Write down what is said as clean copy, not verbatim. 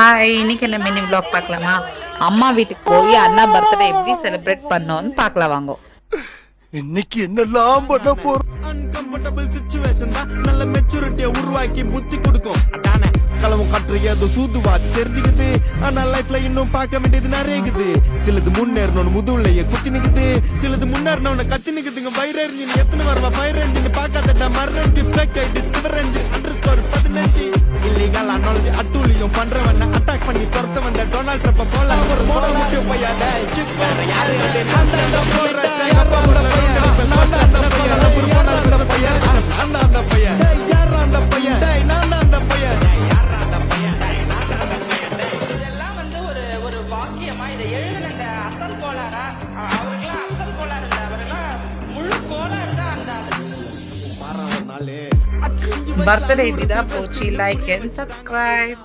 Hi, இன்னைக்கு என்ன mini vlog பார்க்கலாமா? அம்மா வீட்டுக்கு போய் அண்ணா பர்த்டே எப்படி செலிப்ரேட் பண்ணோன்னு பார்க்கலாம் வாங்க. இன்னைக்கு என்னெல்லாம் பண்ண போறோம். அன்கம்ஃபர்டபிள் சிச்சுவேஷன் தான் நல்ல மெச்சூரிட்டியை உருவாக்கி புத்தி கொடுக்கும். அதானே களவும் கற்று ஏதோ சூதுவா தெரிஞ்சுக்குது. ஆனா லைஃப்ல இன்னும் பார்க்க வேண்டியது நிறையக்குது. சிலது முன்னேறணும்னு முதுகுலையே குத்தி நிக்குது, சிலது முன்னேறணும்னு கத்தி நிக்குதுங்க. ஃபயர் என்ஜின் எத்தனை வருவா ஃபயர் என்ஜின் பார்க்காதடா மரணி ஃபேக் ஐடி சிவர் என்ஜின் அண்டர்ஸ்கோர் 15 இல்லீகல் நாலேஜ் அட்டூழியம் பண்றவன அட்டாக் பண்ணி துரத்த வந்த டொனால்ட் ட்ரம்ப் போல ஒரு மாடல் வீடியோ பையாட சிப் வேற யாரு அது அந்த போற சைனா போற பர்த்டே இப்படிதான் போச்சு. Like and subscribe.